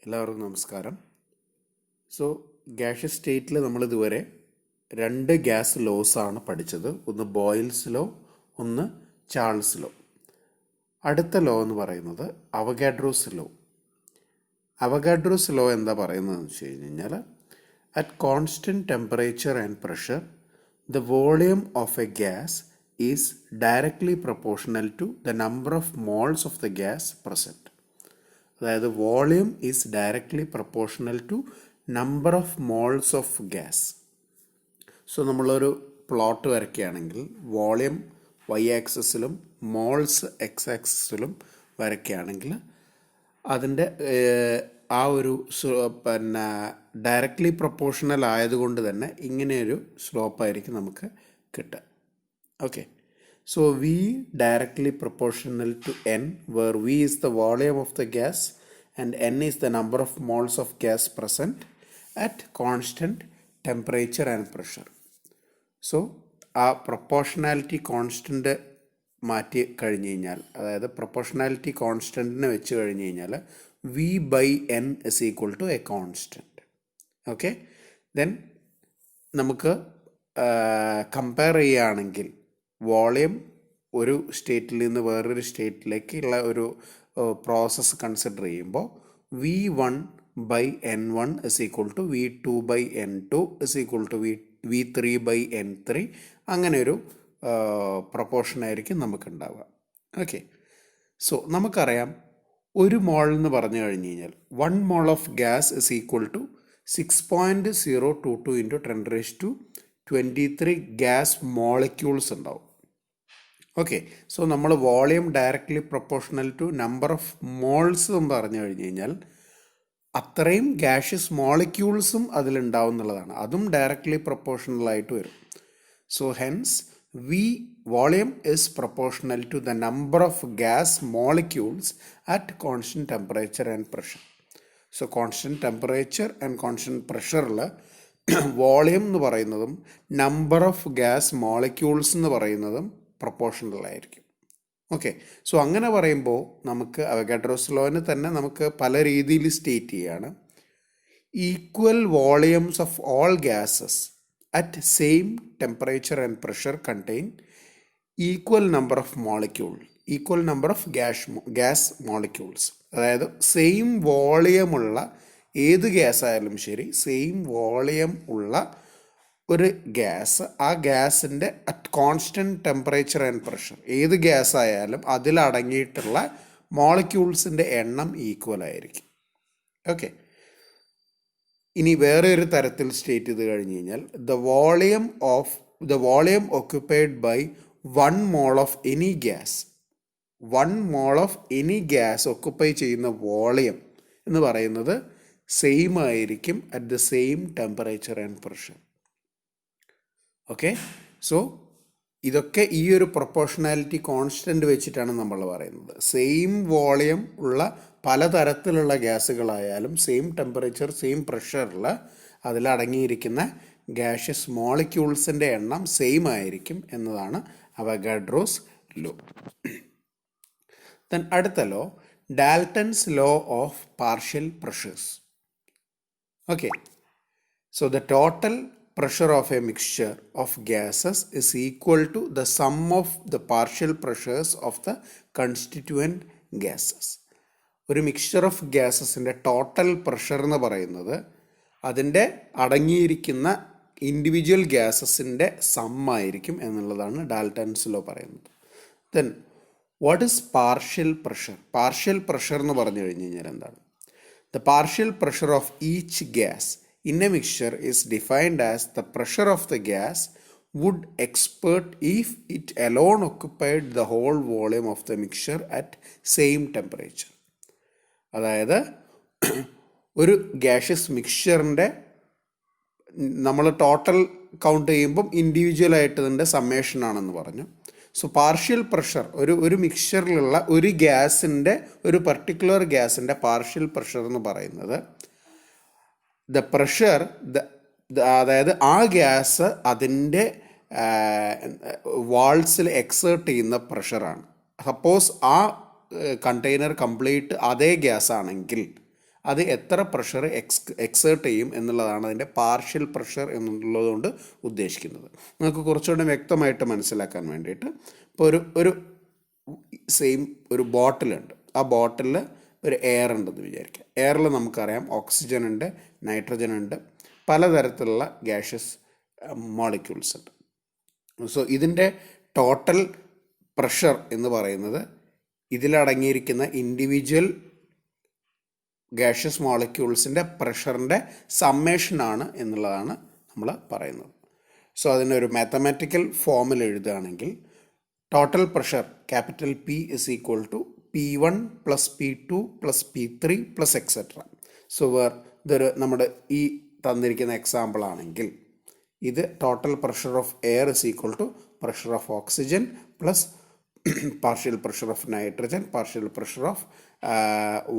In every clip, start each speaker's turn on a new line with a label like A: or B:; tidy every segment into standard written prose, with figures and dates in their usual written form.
A: എല്ലാവർക്കും നമസ്കാരം. So gaseous സ്റ്റേറ്റിൽ നമ്മളിതുവരെ രണ്ട് ഗ്യാസ് ലോസാണ് പഠിച്ചത്. ഒന്ന് ബോയിൽസ് ലോ, ഒന്ന് ചാൾസ് ലോ. അടുത്ത ലോ എന്ന് പറയുന്നത് അവഗാഡ്രോസ് ലോ. അവഗാഡ്രോസ് ലോ എന്താ പറയുന്നതെന്ന് വെച്ച് കഴിഞ്ഞാൽ, at constant temperature and pressure the volume of a gas is directly proportional to the number of moles of the gas present. അതായത് volume is directly proportional to number of moles of gas. So നമ്മളൊരു plot വരയ്ക്കുകയാണെങ്കിൽ volume Y ആക്സിസിലും moles X ആക്സിസിലും വരയ്ക്കുകയാണെങ്കിൽ അതിൻ്റെ ആ ഒരു directly proportional ആയതുകൊണ്ട് തന്നെ ഇങ്ങനെയൊരു സ്ലോപ്പായിരിക്കും നമുക്ക് കിട്ടുക. Okay, so V directly proportional to N, where V is the volume of the gas and N is the number of moles of gas present at constant temperature and pressure. So ആ proportionality constant മാറ്റി കഴിഞ്ഞ് കഴിഞ്ഞാൽ, അതായത് proportionality കോൺസ്റ്റൻറ്റിനെ വെച്ച് കഴിഞ്ഞ് കഴിഞ്ഞാൽ V by N is equal to a constant. Okay, then നമുക്ക് compare ചെയ്യുകയാണെങ്കിൽ വോളിയം ഒരു സ്റ്റേറ്റിൽ നിന്ന് വേറൊരു സ്റ്റേറ്റിലേക്കുള്ള ഒരു പ്രോസസ്സ് കൺസിഡർ ചെയ്യുമ്പോൾ V1 by N1 is equal to V2 by N2 is equal to V3 by N3, അങ്ങനെ ഒരു പ്രൊപ്പോർഷനായിരിക്കും നമുക്കുണ്ടാവുക. ഓക്കെ, സോ നമുക്കറിയാം ഒരു മോൾ എന്ന് പറഞ്ഞു കഴിഞ്ഞ് കഴിഞ്ഞാൽ 1 mole of gas is equal to 6.022 into 10⁻23 gas molecules ഉണ്ടാവും. ഓക്കെ, സോ നമ്മൾ volume directly proportional to number of moles എന്ന് പറഞ്ഞു കഴിഞ്ഞ് കഴിഞ്ഞാൽ അത്രയും ഗ്യാഷ്യസ് മോളിക്യൂൾസും അതിലുണ്ടാവും എന്നുള്ളതാണ്. അതും ഡയറക്ട്ലി പ്രൊപ്പോർഷണൽ ആയിട്ട് വരും. So hence volume is proportional to the number of gas molecules at constant temperature and pressure. So constant temperature and constant പ്രഷറിൽ വോളിയം എന്ന് പറയുന്നതും നമ്പർ ഓഫ് ഗ്യാസ് മോളിക്യൂൾസ് എന്ന് പറയുന്നതും പ്രൊപ്പോർഷണൽ ആയിരിക്കും. ഓക്കെ, സോ അങ്ങനെ പറയുമ്പോൾ നമുക്ക് അവഗാഡ്രോസ് ലോനെ തന്നെ നമുക്ക് പല രീതിയിൽ സ്റ്റേറ്റ് ചെയ്യുകയാണ്. Equal volumes of all gases at same temperature and pressure contain equal number of molecule, equal number of gas molecules. അതായത് സെയിം വോളിയമുള്ള ഏത് ഗ്യാസ് ആയാലും ശരി, സെയിം വോളിയം ഉള്ള ഒരു ഗ്യാസ്, ആ ഗ്യാസിൻ്റെ at constant temperature and pressure ഏത് ഗ്യാസ് ആയാലും അതിലടങ്ങിയിട്ടുള്ള മോളിക്യൂൾസിൻ്റെ എണ്ണം ഈക്വൽ ആയിരിക്കും. ഓക്കെ, ഇനി വേറെ ഒരു തരത്തിൽ സ്റ്റേറ്റ് ചെയ്ത് കഴിഞ്ഞ് കഴിഞ്ഞാൽ the volume occupied by 1 mole of any gas, 1 mole of any gas occupy ചെയ്യുന്ന വോളിയം എന്ന് പറയുന്നത് സെയിം ആയിരിക്കും at the same temperature and pressure. Okay, so ഇതൊക്കെ ഈ ഒരു പ്രൊപ്പോർഷണാലിറ്റി കോൺസ്റ്റൻറ്റ് വെച്ചിട്ടാണ് നമ്മൾ പറയുന്നത്. സെയിം വോളിയം ഉള്ള പലതരത്തിലുള്ള ഗ്യാസുകളായാലും സെയിം ടെമ്പറേച്ചർ സെയിം പ്രഷറിൽ അതിലടങ്ങിയിരിക്കുന്ന ഗ്യാഷ്യസ് മോളിക്യൂൾസിൻ്റെ എണ്ണം സെയിം ആയിരിക്കും എന്നതാണ് അവഗാഡ്രോസ് ലോ. ദെൻ അടുത്ത law, Dalton's law of partial pressures. Okay, so the total pressure of a mixture of gases is equal to the sum of the partial pressures of the constituent gases. ഒരു mixture of ഗ്യാസസിൻ്റെ total pressure എന്ന് പറയുന്നത് അതിൻ്റെ അടങ്ങിയിരിക്കുന്ന individual ഗ്യാസസിൻ്റെ some ആയിരിക്കും എന്നുള്ളതാണ് Dalton's law പറയുന്നത്. Then what is partial pressure? Partial pressure എന്ന് പറഞ്ഞു കഴിഞ്ഞ് കഴിഞ്ഞാൽ എന്താണ്? The partial pressure of each gas in a mixture is defined as the pressure of the gas would expert if it alone occupied the whole volume of the mixture at same temperature. അതായത് ഒരു gaseous മിക്സ്ചറിൻ്റെ നമ്മൾ total count ചെയ്യുമ്പം individual ആയിട്ട് ഇതിൻ്റെ summation ആണെന്ന് പറഞ്ഞു. So partial pressure ഒരു മിക്സ്ചറിലുള്ള ഒരു ഗ്യാസിൻ്റെ, ഒരു പർട്ടിക്കുലർ ഗ്യാസിൻ്റെ പാർഷ്യൽ പ്രഷർ എന്ന് പറയുന്നത് ദ പ്രഷർ, അതായത് ആ ഗ്യാസ് അതിൻ്റെ വാൾസിൽ എക്സേർട്ട് ചെയ്യുന്ന പ്രഷറാണ്. സപ്പോസ് ആ കണ്ടെയ്നർ കംപ്ലീറ്റ് അതേ ഗ്യാസ് ആണെങ്കിൽ അത് എത്ര പ്രഷർ എക്സേർട്ട് ചെയ്യും എന്നുള്ളതാണ് അതിൻ്റെ പാർഷ്യൽ പ്രഷർ എന്നുള്ളതുകൊണ്ട് ഉദ്ദേശിക്കുന്നത്. നിങ്ങൾക്ക് കുറച്ചുകൂടെ വ്യക്തമായിട്ട് മനസ്സിലാക്കാൻ വേണ്ടിയിട്ട് ഇപ്പോൾ ഒരു സെയിം ഒരു ബോട്ടിലുണ്ട്. ആ ബോട്ടിലിൽ ഒരു എയർ ഉണ്ടെന്ന് വിചാരിക്കുക. എയറിൽ നമുക്കറിയാം ഓക്സിജൻ ഉണ്ട്, നൈട്രജൻ ഉണ്ട്, പലതരത്തിലുള്ള ഗ്യാഷ്യസ് മോളിക്യൂൾസ് ഉണ്ട്. സോ ഇതിൻ്റെ ടോട്ടൽ പ്രഷർ എന്ന് പറയുന്നത് ഇതിലടങ്ങിയിരിക്കുന്ന ഇൻഡിവിജ്വൽ ഗ്യാഷ്യസ് മോളിക്യൂൾസിൻ്റെ പ്രഷറിൻ്റെ സമ്മേഷനാണ് എന്നുള്ളതാണ് നമ്മൾ പറയുന്നത്. സോ അതിനൊരു മാത്തമാറ്റിക്കൽ ഫോമിൽ എഴുതുകയാണെങ്കിൽ total pressure capital P is equal to P1 plus P2 plus P3 plus et cetera. So ഇതൊരു നമ്മുടെ ഈ തന്നിരിക്കുന്ന എക്സാമ്പിൾ ആണെങ്കിൽ ഇത് total pressure of air is equal to pressure of oxygen plus partial pressure of nitrogen, partial pressure of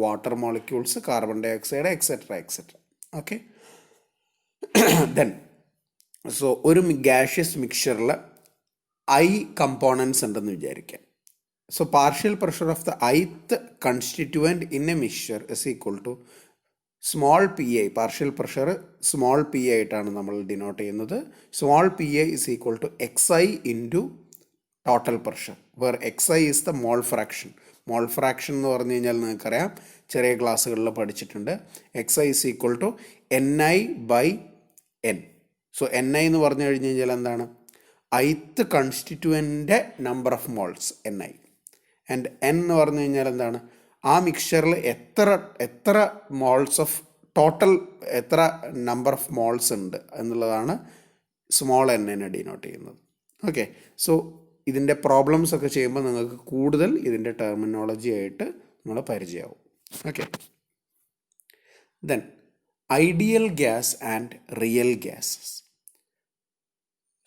A: water molecules, carbon dioxide, etc. etc. Okay. Then, so ഒരു gaseous mixture I components ഉണ്ടെന്ന് വിചാരിക്കാം. So partial pressure of the ith constituent in a mixture is equal to small pi. Partial pressure small pi ആയിട്ടാണ് നമ്മൾ denote ചെയ്യുന്നത്. Small pi is equal to xi into total pressure, where xi is the mole fraction. Mole fraction എന്ന് പറഞ്ഞു കഴിഞ്ഞാൽ നിങ്ങൾക്കറിയാം, ചെറിയ ക്ലാസ്സുകളിൽ പഠിച്ചിട്ടുണ്ട്. xi is equal to ni by n. So ni എന്ന് പറഞ്ഞു കഴിഞ്ഞ് കഴിഞ്ഞാൽ എന്താണ്? ith constituent number of moles ni. And n എന്ന് പറഞ്ഞു കഴിഞ്ഞാൽ എന്താണ്? ആ മിക്സ്ചറിൽ എത്ര മോൾസ് ഓഫ് ടോട്ടൽ എത്ര നമ്പർ ഓഫ് മോൾസ് ഉണ്ട് എന്നുള്ളതാണ് സ്മോൾ n ഡിനോട്ട് ചെയ്യുന്നത്. ഓക്കെ. സോ ഇതിൻ്റെ പ്രോബ്ലംസ് ഒക്കെ ചെയ്യുമ്പോൾ നിങ്ങൾക്ക് കൂടുതൽ ഇതിൻ്റെ ടെർമിനോളജി ആയിട്ട് നിങ്ങൾ പരിചയമാവും. Okay. Then ideal gas and real gases.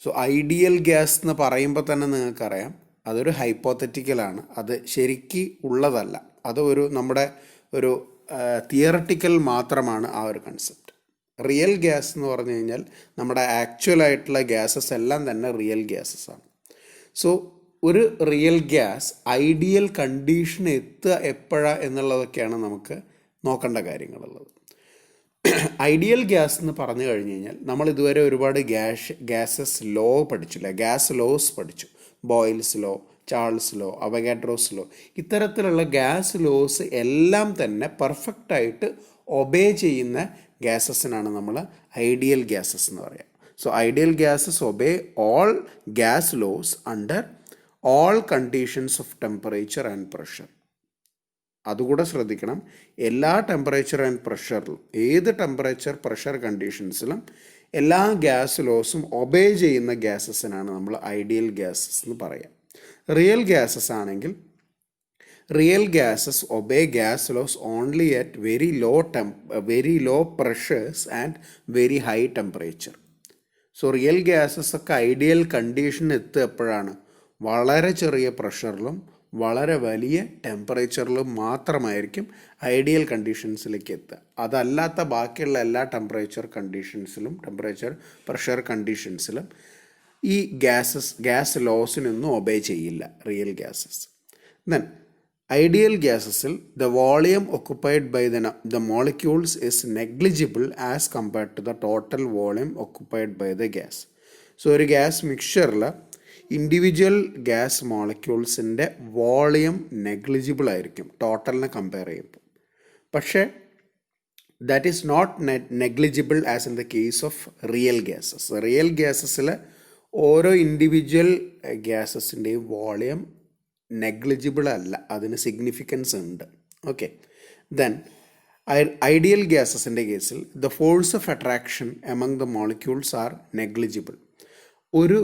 A: So ideal gas എന്ന് പറയുമ്പോൾ തന്നെ നിങ്ങൾക്കറിയാം അതൊരു ഹൈപ്പോത്തറ്റിക്കലാണ്, അത് ശരിക്ക് ഉള്ളതല്ല, അത് നമ്മുടെ ഒരു തിയറട്ടിക്കൽ മാത്രമാണ് ആ ഒരു കൺസെപ്റ്റ്. റിയൽ ഗ്യാസ് എന്ന് പറഞ്ഞു കഴിഞ്ഞാൽ നമ്മുടെ ആക്ച്വലായിട്ടുള്ള ഗ്യാസസ് എല്ലാം തന്നെ റിയൽ ഗ്യാസസ് ആണ്. സോ ഒരു റിയൽ ഗ്യാസ് ഐഡിയൽ കണ്ടീഷൻ എത്തുക എപ്പോഴാണ് എന്നുള്ളതൊക്കെയാണ് നമുക്ക് നോക്കേണ്ട കാര്യങ്ങളുള്ളത്. ഐഡിയൽ ഗ്യാസ് എന്ന് പറഞ്ഞു കഴിഞ്ഞ് കഴിഞ്ഞാൽ നമ്മൾ ഇതുവരെ ഒരുപാട് ഗ്യാസസ് ലോ പഠിച്ചില്ല, ഗ്യാസ് ലോസ് പഠിച്ചു. Boils law, Charles law, Avogadro's law, ഇത്തരത്തിലുള്ള ഗ്യാസ് ലോസ് എല്ലാം തന്നെ പെർഫെക്റ്റായിട്ട് ഒബേ ചെയ്യുന്ന ഗ്യാസസിനാണ് നമ്മൾ ഐഡിയൽ ഗ്യാസസ് എന്ന് പറയുക. So ideal gases obey all gas laws under all conditions of temperature and pressure. അതുകൂടെ ശ്രദ്ധിക്കണം, എല്ലാ ടെമ്പറേച്ചർ ആൻഡ് പ്രഷറിലും, ഏത് ടെമ്പറേച്ചർ പ്രഷർ കണ്ടീഷൻസിലും എല്ലാ ഗ്യാസ് ലോസും ഒബേ ചെയ്യുന്ന ഗ്യാസസിനാണ് നമ്മൾ ഐഡിയൽ ഗ്യാസസ് എന്ന് പറയുക. റിയൽ ഗ്യാസസ് ആണെങ്കിൽ real gases obey gas laws only at very low pressures and very high temperature. So real gases ഒക്കെ ഐഡിയൽ കണ്ടീഷൻ എത്തുക എപ്പോഴാണ്? വളരെ ചെറിയ പ്രഷറിലും വളരെ വലിയ ടെമ്പറേച്ചറിലും മാത്രമായിരിക്കും ഐഡിയൽ കണ്ടീഷൻസിലേക്ക് എത്തുക. അതല്ലാത്ത ബാക്കിയുള്ള എല്ലാ പ്രഷർ കണ്ടീഷൻസിലും ഈ ഗ്യാസ് ലോസിനൊന്നും ഒബേ ചെയ്യില്ല റിയൽ ഗ്യാസസ്. ദെൻ ഐഡിയൽ ഗ്യാസസിൽ the volume occupied by the molecules is negligible as compared to the total volume occupied by the gas. So ഒരു ഗ്യാസ് മിക്സ്ചറിൽ ഇൻഡിവിജ്വൽ ഗ്യാസ് മോളിക്യൂൾസിൻ്റെ വോളിയം നെഗ്ലിജിബിൾ ആയിരിക്കും ടോട്ടലിനെ കമ്പയർ ചെയ്യുമ്പോൾ. പക്ഷേ that is not negligible as in the case of real gases. Real ഗ്യാസസിൽ ഓരോ individual ഗ്യാസസിൻ്റെയും volume negligible അല്ല, അതിന് സിഗ്നിഫിക്കൻസ് ഉണ്ട്. ഓക്കെ. ദെൻ ഐഡിയൽ ഗ്യാസസിൻ്റെ കേസിൽ the force of attraction among the molecules R negligible. ഒരു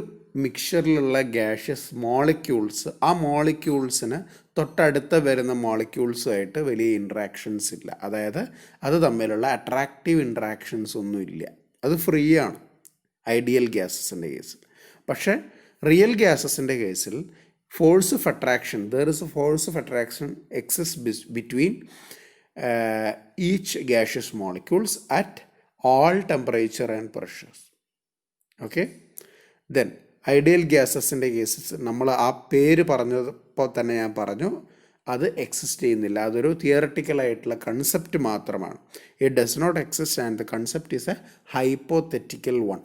A: മിക്സ്ചറിലുള്ള ഗ്യാഷ്യസ് മോളിക്യൂൾസ്, ആ മോളിക്യൂൾസിന് തൊട്ടടുത്ത് വരുന്ന മോളിക്യൂൾസുമായിട്ട് വലിയ ഇൻട്രാക്ഷൻസ് ഇല്ല, അതായത് അത് തമ്മിലുള്ള അട്രാക്റ്റീവ് ഇൻട്രാക്ഷൻസ് ഒന്നുമില്ല, അത് ഫ്രീ ആണ് ഐഡിയൽ ഗ്യാസസിൻ്റെ കേസിൽ. പക്ഷേ റിയൽ ഗ്യാസസിൻ്റെ കേസിൽ force of attraction, there is a force of attraction exists between each gaseous molecules at all temperature and pressures. Okay. Then ideal gases in the cases നമ്മൾ ആ പേര് പറഞ്ഞപ്പോൾ തന്നെ ഞാൻ പറഞ്ഞു, അത് എക്സിസ്റ്റ് ചെയ്യുന്നില്ല. അതൊരു തിയറട്ടിക്കലായിട്ടുള്ള കൺസെപ്റ്റ് മാത്രമാണ്. It does not exist and the concept is a hypothetical one.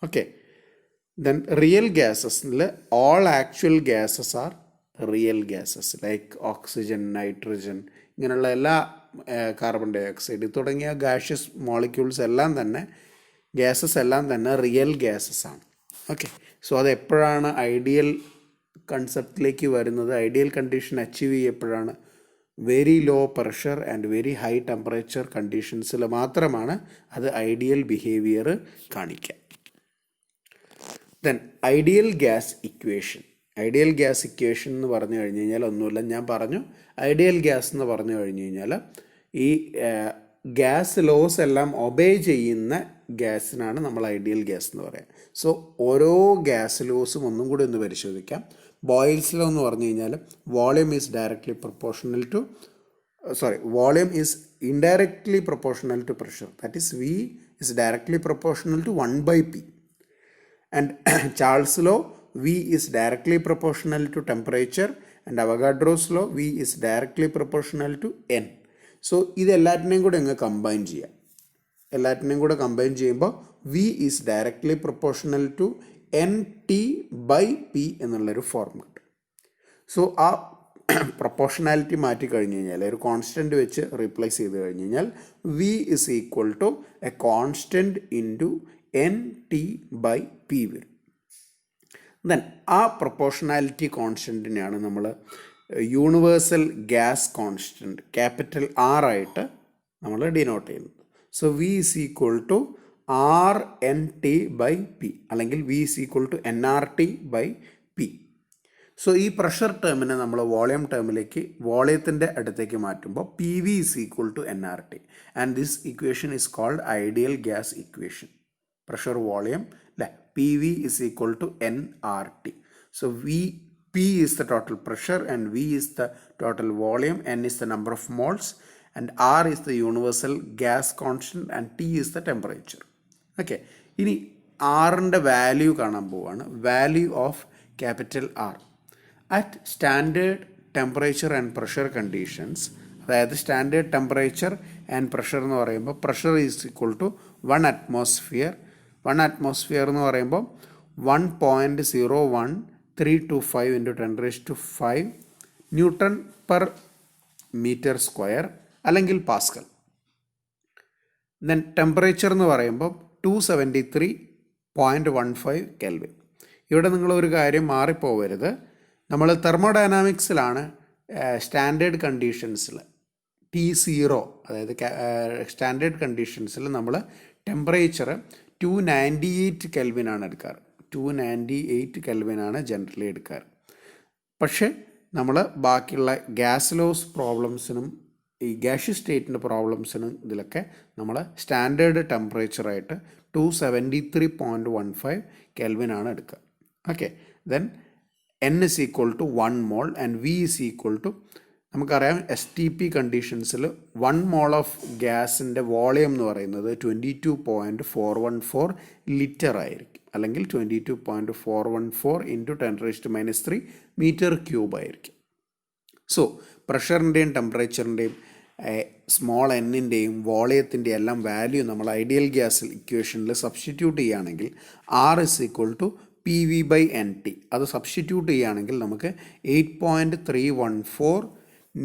A: Okay, then real ഗ്യാസസിൽ all actual gases are real gases like oxygen, nitrogen, ഇങ്ങനെയുള്ള എല്ലാ കാർബൺ ഡൈ ഓക്സൈഡ് തുടങ്ങിയ ഗാഷ്യസ് മോളിക്യൂൾസ് എല്ലാം തന്നെ, ഗ്യാസസ് എല്ലാം തന്നെ റിയൽ ഗ്യാസസ് ആണ്. ഓക്കെ, സോ അത് എപ്പോഴാണ് ഐഡിയൽ കൺസെപ്റ്റിലേക്ക് വരുന്നത്, ഐഡിയൽ കണ്ടീഷൻ അച്ചീവ് ചെയ്യപ്പോഴാണ്? Very low pressure and very high temperature കണ്ടീഷൻസിൽ മാത്രമാണ് അത് ഐഡിയൽ ബിഹേവിയർ കാണിക്കുക. Then ideal gas equation. Ideal gas equation എന്ന് പറഞ്ഞു കഴിഞ്ഞ് കഴിഞ്ഞാൽ ഒന്നുമില്ല, ഞാൻ പറഞ്ഞു ഐഡിയൽ ഗ്യാസ് എന്ന് പറഞ്ഞു കഴിഞ്ഞ് കഴിഞ്ഞാൽ ഈ ഗ്യാസ് ലോസ് എല്ലാം ഒബേ ചെയ്യുന്ന ഗ്യാസിനാണ് നമ്മൾ ഐഡിയൽ ഗ്യാസ് എന്ന് പറയുക. സോ ഓരോ ഗ്യാസ് ലോസും ഒന്നും കൂടി ഒന്ന് പരിശോധിക്കാം. ബോയിൽസ് ലോ എന്ന് പറഞ്ഞു കഴിഞ്ഞാൽ volume is directly proportional to volume is indirectly proportional to pressure, that is V is directly proportional to 1/P. And Charles' law, V is directly proportional to temperature, and Avogadro's law, V is directly proportional to N. So ഇത് എല്ലാറ്റിനെയും കൂടെ അങ്ങ് combine ചെയ്യാം. എല്ലാറ്റിനെയും കൂടെ combine ചെയ്യുമ്പോൾ V is directly proportional to NT/P എന്നുള്ളൊരു form കിട്ടും. സോ ആ പ്രൊപ്പോർഷണാലിറ്റി മാറ്റി കഴിഞ്ഞ് കഴിഞ്ഞാൽ ഒരു കോൺസ്റ്റൻറ്റ് വെച്ച് റീപ്ലേസ് ചെയ്ത് കഴിഞ്ഞ് കഴിഞ്ഞാൽ V is equal to A constant into NT/P വരും. ദെൻ ആ പ്രൊപ്പോർഷണാലിറ്റി കോൺസ്റ്റൻറ്റിനെയാണ് നമ്മൾ universal gas constant capital R ആയിട്ട് നമ്മൾ ഡിനോട്ട് ചെയ്യുന്നത്. So V is equal to RNT/P അല്ലെങ്കിൽ V is equal to nRT/P. So ഈ പ്രഷർ ടേമിനെ നമ്മൾ വോളിയം ടേമിലേക്ക്, വോളിയത്തിൻ്റെ അടുത്തേക്ക് മാറ്റുമ്പോൾ PV is equal to nRT, and this equation is called ideal gas equation. Pressure volume അല്ലേ, PV is equal to nRT. So P is the total pressure and V is the total volume, N is the number of moles, and R is the universal gas constant, and T is the temperature. Okay, ഇനി Rൻ്റെ value കാണാൻ പോവാണ്. Value of capital R at standard temperature and pressure conditions. അതായത് standard temperature and pressure എന്ന് പറയുമ്പോൾ pressure is equal to 1 atmosphere. 1 atmosphere എന്ന് പറയുമ്പോൾ 1.01325 into 10⁵ newton per metre square അല്ലെങ്കിൽ pascal. Then temperature എന്ന് പറയുമ്പോൾ 273.15 കെൽവിൻ. ഇവിടെ നിങ്ങളൊരു കാര്യം മാറിപ്പോവരുത്, നമ്മൾ തെർമോഡൈനാമിക്സിലാണ് സ്റ്റാൻഡേർഡ് കണ്ടീഷൻസിൽ T0, അതായത് സ്റ്റാൻഡേർഡ് കണ്ടീഷൻസിൽ നമ്മൾ ടെമ്പറേച്ചർ 298 കെൽവിനാണ് എടുക്കാറ്. 298 കെൽവിനാണ് ജനറലി എടുക്കാറ്. പക്ഷേ നമ്മൾ ബാക്കിയുള്ള ഗ്യാസ് ലോസ് പ്രോബ്ലംസിനും ഈ ഗ്യാഷ്യസ് സ്റ്റേറ്റിൻ്റെ പ്രോബ്ലംസിനും ഇതിലൊക്കെ നമ്മൾ സ്റ്റാൻഡേർഡ് ടെമ്പറേച്ചറായിട്ട് 273.15 കെൽവിനാണ് എടുക്കുക. Okay, then N is equal to 1 mole and V is equal to, നമുക്കറിയാം STP കണ്ടീഷൻസിൽ 1 mole ഓഫ് ഗ്യാസിൻ്റെ വോളിയം എന്ന് പറയുന്നത് 22.414 ലിറ്റർ ആയിരിക്കും, അല്ലെങ്കിൽ 22.414 ഇൻറ്റു 10⁻³ മീറ്റർ ക്യൂബ് ആയിരിക്കും. സോ പ്രഷറിൻ്റെയും ടെമ്പറേച്ചറിൻ്റെയും സ്മോൾ എന്നിൻ്റെയും വോളിയത്തിൻ്റെയും എല്ലാം വാല്യൂ നമ്മൾ ഐഡിയൽ ഗ്യാസ് ഇക്വേഷനിൽ സബ്സ്റ്റിറ്റ്യൂട്ട് ചെയ്യുകയാണെങ്കിൽ R is equal to PV/NT. അത് സബ്സ്റ്റിറ്റ്യൂട്ട് ചെയ്യുകയാണെങ്കിൽ നമുക്ക് 8.314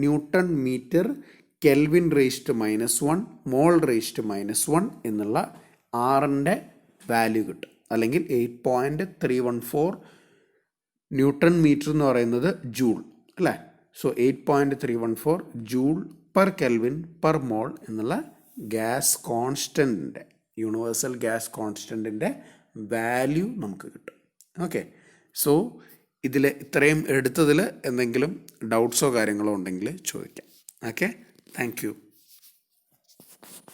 A: ന്യൂട്ടൺ മീറ്റർ കെൽവിൻ (-1) മോൾ (-1) എന്നുള്ള ആറിൻ്റെ വാല്യൂ കിട്ടും. അല്ലെങ്കിൽ 8.314 ന്യൂട്ടൺ മീറ്റർ എന്ന് പറയുന്നത് ജൂൾ അല്ലേ. So 8.314 joule per kelvin per mole എന്നുള്ള ഗ്യാസ് കോൺസ്റ്റൻറ്റിൻ്റെ, യൂണിവേഴ്സൽ ഗ്യാസ് കോൺസ്റ്റൻറ്റിൻ്റെ വാല്യൂ നമുക്ക് കിട്ടും. ഓക്കെ, സോ ഇതിൽ ഇത്രയും എടുത്തതിൽ എന്തെങ്കിലും ഡൗട്ട്സോ കാര്യങ്ങളോ ഉണ്ടെങ്കിൽ ചോദിക്കാം. Okay, thank you.